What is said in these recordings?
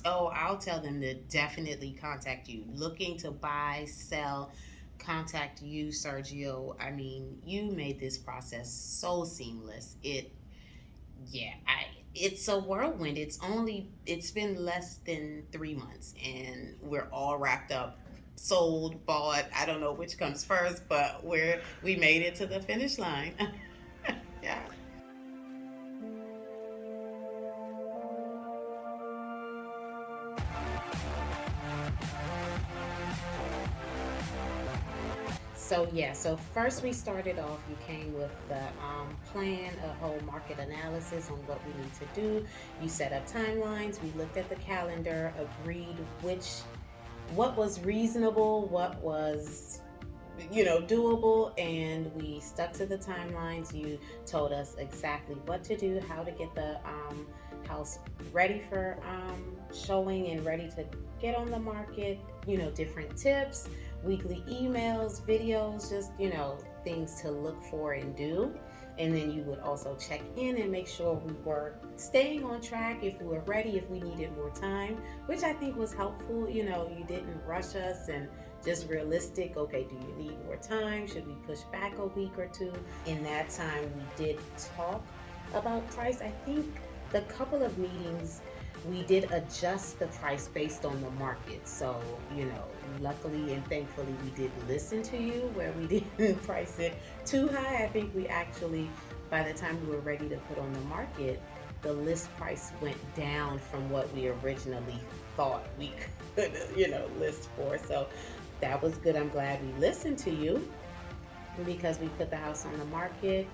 Oh, I'll tell them to definitely contact you. Looking to buy, sell, contact you, Sergio. I mean, you made this process so seamless. Yeah, it's a whirlwind. It's been less than 3 months, and we're all wrapped up, sold, bought. I don't know which comes first, but we made it to the finish line. Yeah. So first we started off. You came with the plan, a whole market analysis on what we need to do. You set up timelines. We looked at the calendar, agreed what was reasonable, what was doable, and we stuck to the timelines. You told us exactly what to do, how to get the house ready for showing and ready to get on the market. Different tips, weekly emails, videos, just things to look for and do. And then you would also check in and make sure we were staying on track, if we were ready, if we needed more time, which I think was helpful. You didn't rush us, and just realistic. Okay, do you need more time? Should we push back a week or two? In that time, we did talk about price. I think the couple of meetings we did adjust the price based on the market. So, luckily and thankfully, we did listen to you where we didn't price it too high. I think we actually, by the time we were ready to put on the market, the list price went down from what we originally thought we could, list for. So that was good. I'm glad we listened to you, because we put the house on the market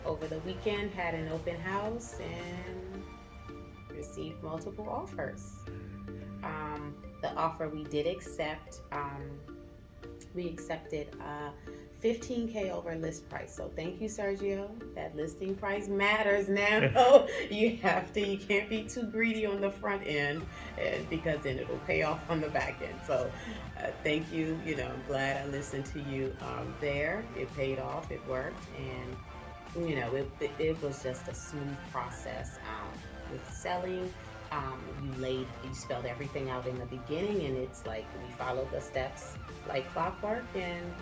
over the weekend, had an open house, and received multiple offers. The offer we did accept, we accepted 15K over list price. So thank you, Sergio. That listing price matters now. You can't be too greedy on the front end, because then it'll pay off on the back end. So thank you. I'm glad I listened to you there. It paid off, it worked, and it was just a smooth process. With selling, you spelled everything out in the beginning, and it's like we followed the steps like clockwork and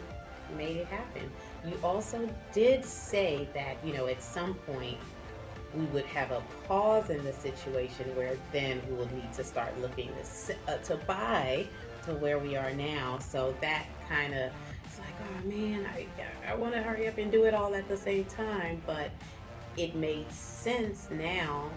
made it happen. You also did say that at some point we would have a pause in the situation, where then we would need to start looking to buy to where we are now. So that kind of, it's like, oh man, I want to hurry up and do it all at the same time, but it made sense now,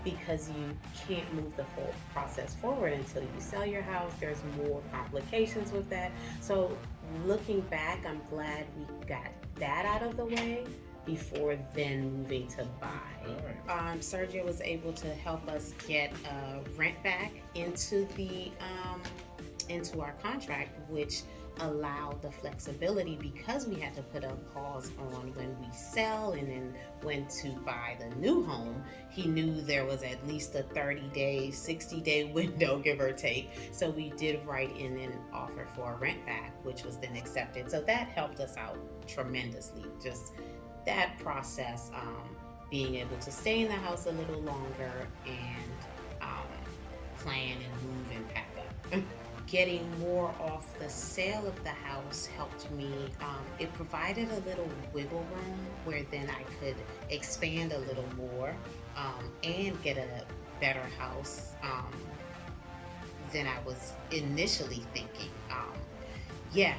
because you can't move the full process forward until you sell your house. There's more complications with that. So looking back, I'm glad we got that out of the way before then moving to buy. Sergio was able to help us get rent back into our contract, which allowed the flexibility, because we had to put a pause on when we sell and then when to buy the new home. He knew there was at least a 30-day, 60-day window, give or take. So we did write in an offer for a rent back, which was then accepted. So that helped us out tremendously. Just that process, being able to stay in the house a little longer and plan and move and pack up. Getting more off the sale of the house helped me. It provided a little wiggle room where then I could expand a little more, and get a better house than I was initially thinking.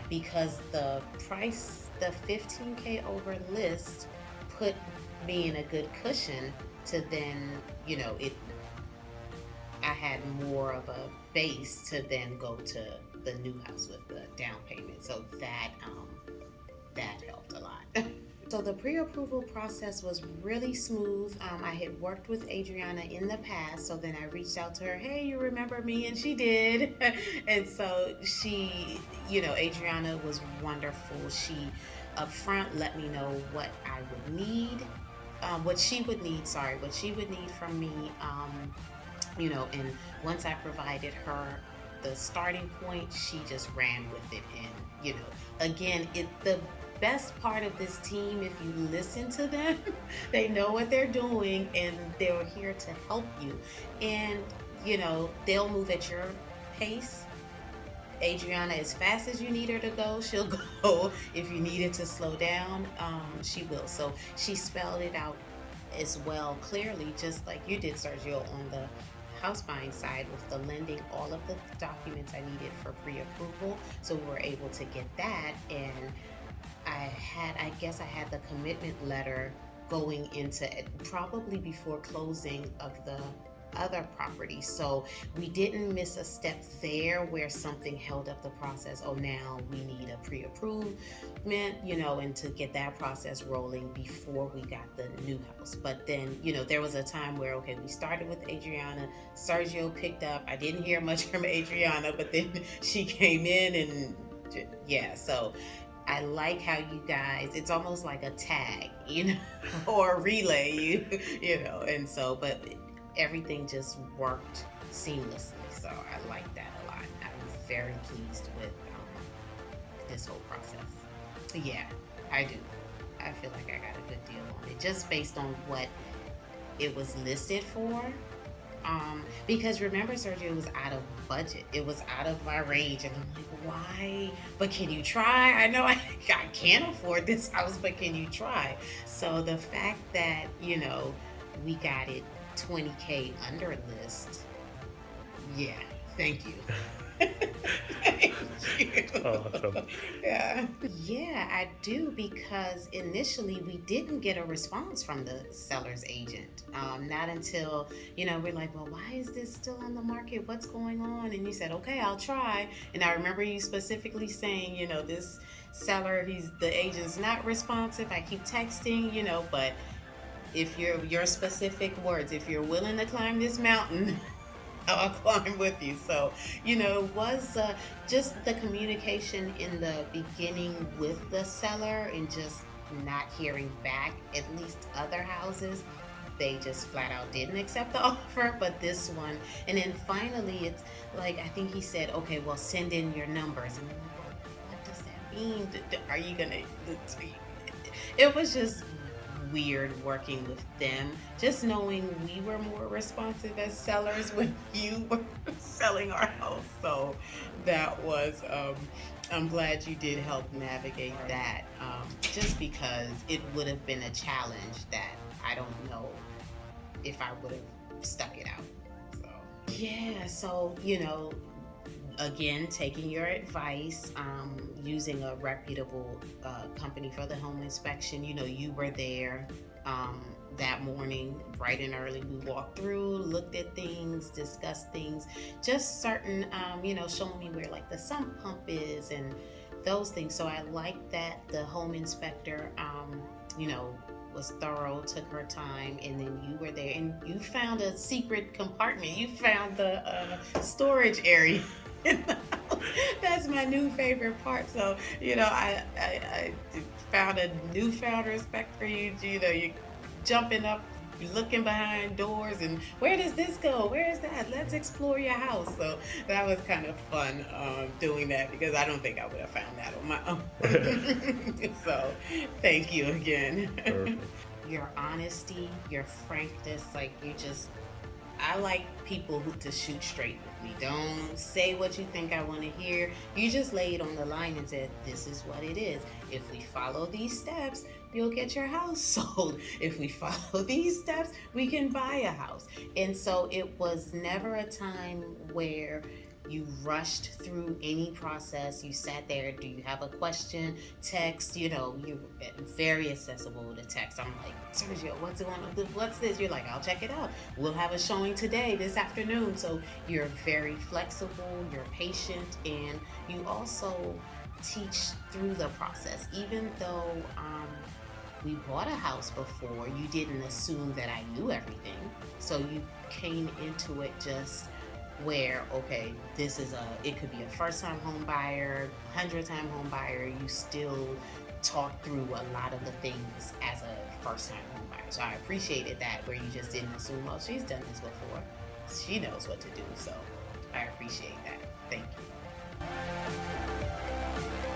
Because the price, the 15K over list, put me in a good cushion to then, I had more of a base to then go to the new house with the down payment. So that helped a lot. So the pre-approval process was really smooth. I had worked with Adriana in the past, so then I reached out to her, hey, you remember me? And she did. And so she, Adriana was wonderful. She upfront let me know what I would need, what she would need from me. And once I provided her the starting point, she just ran with it. And, again, the best part of this team, if you listen to them, they know what they're doing and they're here to help you. And they'll move at your pace. Adriana, as fast as you need her to go, she'll go. If you need it to slow down, she will. So she spelled it out as well clearly, just like you did, Sergio, on the house buying side with the lending, all of the documents I needed for pre-approval. So we were able to get that, and I guess I had the commitment letter going into it probably before closing of the other property. So we didn't miss a step there where something held up the process. Oh, now we need a pre-approvement, and to get that process rolling before we got the new house. But then, there was a time where, okay, we started with Adriana, Sergio picked up. I didn't hear much from Adriana, but then she came in and yeah, so I like how you guys, it's almost like a tag, or a relay, and so, but everything just worked seamlessly. So I like that a lot. I'm very pleased with this whole process. So yeah, I do. I feel like I got a good deal on it, just based on what it was listed for. Because remember, Sergio, it was out of budget. It was out of my range. And I'm like, why? But can you try? I know I can't afford this house, but can you try? So the fact that, we got it $20K under list. Yeah. Thank you. Thank you. Awesome. Yeah, I do, because initially we didn't get a response from the seller's agent. Not until, we're like, well, why is this still on the market? What's going on? And you said, okay, I'll try. And I remember you specifically saying, this seller, the agent's not responsive. I keep texting, but if your specific words, if you're willing to climb this mountain, I'll climb with you. So, it was just the communication in the beginning with the seller and just not hearing back. At least other houses, they just flat out didn't accept the offer, but this one, and then finally it's like, I think he said, okay, well, send in your numbers. And I'm like, well, what does that mean? Are you gonna, it was just weird working with them, just knowing we were more responsive as sellers when you were selling our house. So that was, I'm glad you did help navigate that, just because it would have been a challenge that I don't know if I would have stuck it out. So yeah, so again, taking your advice, using a reputable company for the home inspection. You were there that morning, bright and early. We walked through, looked at things, discussed things, just certain, showing me where like the sump pump is and those things. So I like that the home inspector, was thorough, took her time, and then you were there and you found a secret compartment. You found the storage area. That's my new favorite part. So, I found a newfound respect for you. You're jumping up, you're looking behind doors, and where does this go? Where is that? Let's explore your house. So that was kind of fun doing that, because I don't think I would have found that on my own. So thank you again. Perfect. Your honesty, your frankness, I like people to shoot straight with me. Don't say what you think I want to hear. You just lay it on the line and said, this is what it is. If we follow these steps, you'll get your house sold. If we follow these steps, we can buy a house. And so it was never a time where you rushed through any process. You sat there. Do you have a question? Text. You're very accessible to text. I'm like, Sergio, what's going on? What's this? You're like, I'll check it out. We'll have a showing today, this afternoon. So you're very flexible. You're patient, and you also teach through the process. Even though we bought a house before, you didn't assume that I knew everything. So you came into it just where, okay, it could be a first-time home buyer, 100-time home buyer. You still talk through a lot of the things as a first-time home buyer. So I appreciated that, where you just didn't assume, well, she's done this before. She knows what to do. So I appreciate that. Thank you.